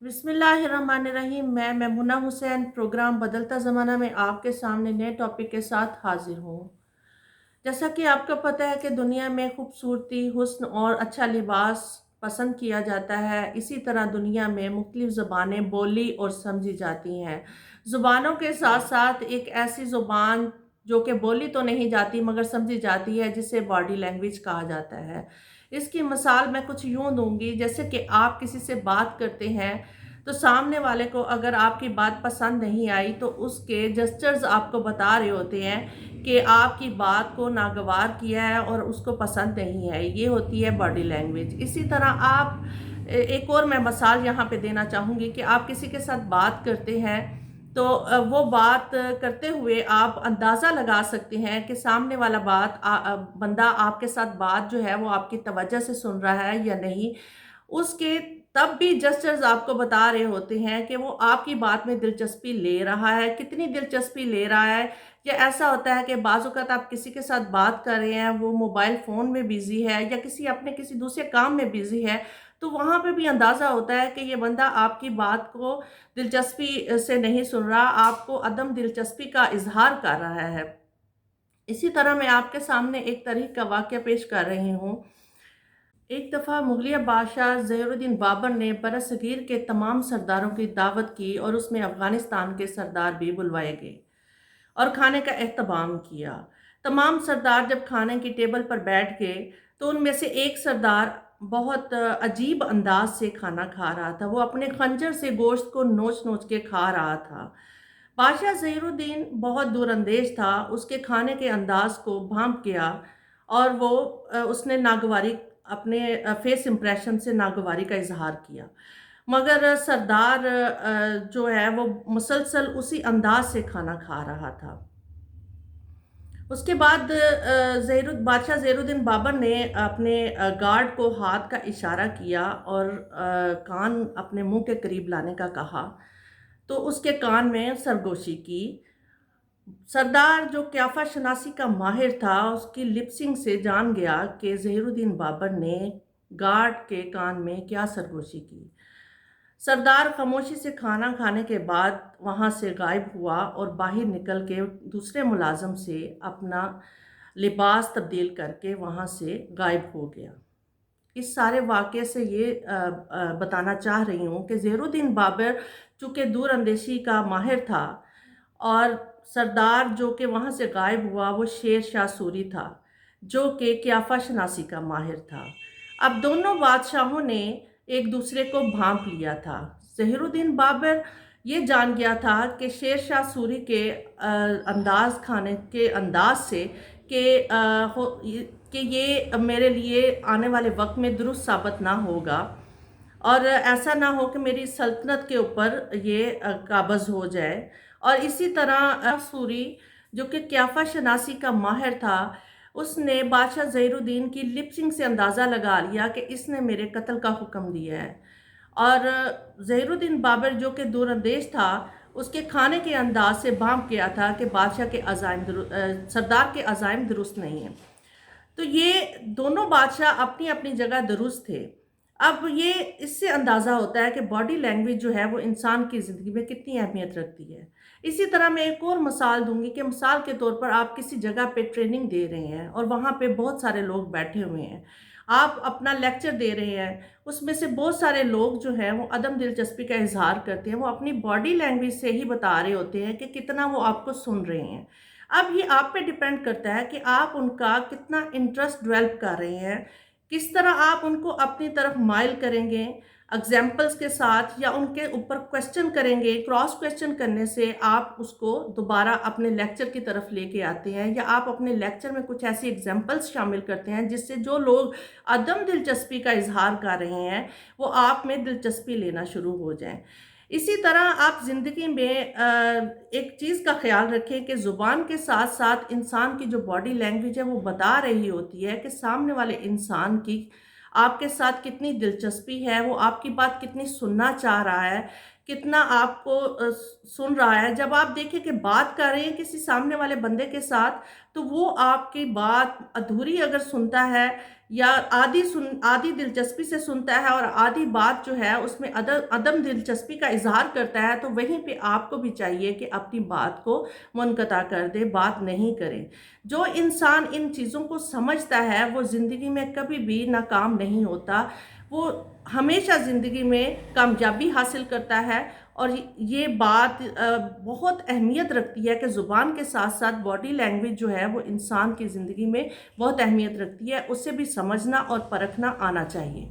बिस्मिल्लाहिर्रहमानिर्रहीम। मैं मैमुना हुसैन प्रोग्राम बदलता ज़माना में आपके सामने नए टॉपिक के साथ हाजिर हूँ। जैसा कि आपको पता है कि दुनिया में खूबसूरती, हुस्न और अच्छा लिबास पसंद किया जाता है। इसी तरह दुनिया में मुख्तलिफ़ ज़ुबानें बोली और समझी जाती हैं। ज़ुबानों के साथ-साथ एक ऐसी ज़ुबान जो कि बोली तो नहीं जाती मगर समझी जाती है, जिसे बॉडी लैंग्वेज कहा जाता है। इसकी मिसाल मैं कुछ यूँ दूँगी, जैसे कि आप किसी से बात करते हैं, तो सामने वाले को अगर आपकी बात पसंद नहीं आई तो उसके जेस्चर्स आपको बता रहे होते हैं कि आपकी बात को नागवार किया है और उसको पसंद नहीं है। ये होती है बॉडी लैंग्वेज। इसी तरह आप एक और मैं मिसाल यहाँ पे देना चाहूँगी कि आप किसी के साथ बात करते हैं, तो वो बात करते हुए आप अंदाज़ा लगा सकते हैं कि सामने वाला बंदा आपके साथ बात जो है वो आपकी तवज्जो से सुन रहा है या नहीं। उसके तब भी जेस्चर्स आपको बता रहे होते हैं कि वो आपकी बात में दिलचस्पी ले रहा है, कितनी दिलचस्पी ले रहा है। या ऐसा होता है कि बाज़-औक़ात आप किसी के साथ बात कर रहे हैं, वो मोबाइल फ़ोन में बिज़ी है या किसी दूसरे काम में बिज़ी है, तो वहाँ पे भी अंदाज़ा होता है कि ये बंदा आपकी बात को दिलचस्पी से नहीं सुन रहा, आपको अदम दिलचस्पी का इज़हार कर रहा है। इसी तरह मैं आपके सामने एक तारीख़ का वाक़या पेश कर रही हूँ। एक दफ़ा मुग़लिया बादशाह ज़हीरुद्दीन बाबर ने बरसग़ीर के तमाम सरदारों की दावत की और उसमें अफ़ग़ानिस्तान के सरदार भी बुलवाए गए और खाने का एहतमाम किया। तमाम सरदार जब खाने की टेबल पर बैठ गए, तो उनमें से एक सरदार बहुत अजीब अंदाज़ से खाना खा रहा था। वो अपने खंजर से गोश्त को नोच-नोच के खा रहा था। बादशाह ज़हीरुद्दीन बहुत दूरंदेश था, उसके खाने के अंदाज़ को भाँप गया और वो उसने नागवारी अपने फ़ेस इम्प्रेशन से नागवारी का इज़हार किया। मगर सरदार जो है वो मुसलसल उसी अंदाज़ से खाना खा रहा था। उसके बाद बादशाह ज़हीरुद्दीन बाबर ने अपने गार्ड को हाथ का इशारा किया और कान अपने मुँह के करीब लाने का कहा, तो उसके कान में सरगोशी की। सरदार जो क़ियाफ़ा शनासी का माहिर था, उसकी लिपसिंग से जान गया कि ज़हीरुद्दीन बाबर ने गार्ड के कान में क्या सरगोशी की। सरदार ख़ामोशी से खाना खाने के बाद वहाँ से गायब हुआ और बाहर निकल के दूसरे मुलाज़िम से अपना लिबास तब्दील करके वहाँ से गायब हो गया। इस सारे वाक़ये से ये बताना चाह रही हूँ कि ज़हीरुद्दीन बाबर चूँकि दूरअंदेशी का माहिर था और सरदार जो कि वहाँ से गायब हुआ वो शेर शाह सूरी था, जो कि क़ियाफ़ा शनासी का माहिर था। अब दोनों बादशाहों ने एक दूसरे को भाँप लिया था। ज़हीरुद्दीन बाबर ये जान गया था कि शेर शाह सूरी के खाने के अंदाज़ से कि ये मेरे लिए आने वाले वक़्त में दुरुस्त साबित ना होगा और ऐसा ना हो कि मेरी सल्तनत के ऊपर ये काबज़ हो जाए। और इसी तरह सूरी जो कि क़ियाफ़ा शनासी का माहिर था, उसने बादशाह ज़हीरुद्दीन की लिपसिंग से अंदाज़ा लगा लिया कि इसने मेरे कत्ल का हुक्म दिया है। और ज़हीरुद्दीन बाबर जो कि दूरंदेश था, उसके खाने के अंदाज़ से भाँप गया था कि सरदार के अज़ाइम दुरुस्त नहीं हैं। तो ये दोनों बादशाह अपनी-अपनी जगह दुरुस्त थे। अब ये इससे अंदाज़ा होता है कि बॉडी लैंग्वेज जो है वो इंसान की ज़िंदगी में कितनी अहमियत रखती है। इसी तरह मैं एक और मिसाल दूँगी कि मिसाल के तौर पर आप किसी जगह पे ट्रेनिंग दे रहे हैं और वहाँ पे बहुत सारे लोग बैठे हुए हैं। आप अपना लेक्चर दे रहे हैं, उसमें से बहुत सारे लोग जो हैं वो अदम दिलचस्पी का इज़हार करते हैं। वो अपनी बॉडी लैंग्वेज से ही बता रहे होते हैं कि कितना वो आपको सुन रहे हैं। अब ये आप पे डिपेंड करता है कि आप उनका कितना इंटरेस्ट डेवलप कर रहे हैं, किस तरह आप उनको अपनी तरफ माइल करेंगे, एग्ज़ाम्पल्स के साथ या उनके ऊपर क्वेश्चन करेंगे। क्रॉस क्वेश्चन करने से आप उसको दोबारा अपने लेक्चर की तरफ लेके आते हैं या आप अपने लेक्चर में कुछ ऐसी एग्ज़ाम्पल्स शामिल करते हैं जिससे जो लोग अदम दिलचस्पी का इज़हार कर रहे हैं, वो आप में दिलचस्पी लेना शुरू हो जाएँ। इसी तरह आप ज़िंदगी में एक चीज़ का ख़्याल रखें कि ज़ुबान के साथ-साथ इंसान की जो बॉडी लैंग्वेज है वो बता रही होती है कि सामने वाले इंसान की आपके साथ कितनी दिलचस्पी है, वो आपकी बात कितनी सुनना चाह रहा है, کتنا آپ کو سن رہا ہے۔ جب آپ دیکھیں کہ بات کر رہے ہیں کسی سامنے والے بندے کے ساتھ، تو وہ آپ کی بات ادھوری اگر سنتا ہے یا آدھی دلچسپی سے سنتا ہے اور آدھی بات جو ہے اس میں عدم دلچسپی کا اظہار کرتا ہے، تو وہیں پہ آپ کو بھی چاہیے کہ اپنی بات کو منقطع کر دے، بات نہیں کریں۔ جو انسان ان چیزوں کو سمجھتا ہے وہ زندگی میں کبھی بھی ناکام نہیں ہوتا، وہ ہمیشہ زندگی میں کامیابی حاصل کرتا ہے۔ اور یہ بات بہت اہمیت رکھتی ہے کہ زبان کے ساتھ ساتھ باڈی لینگویج جو ہے وہ انسان کی زندگی میں بہت اہمیت رکھتی ہے، اسے بھی سمجھنا اور پرکھنا آنا چاہیے۔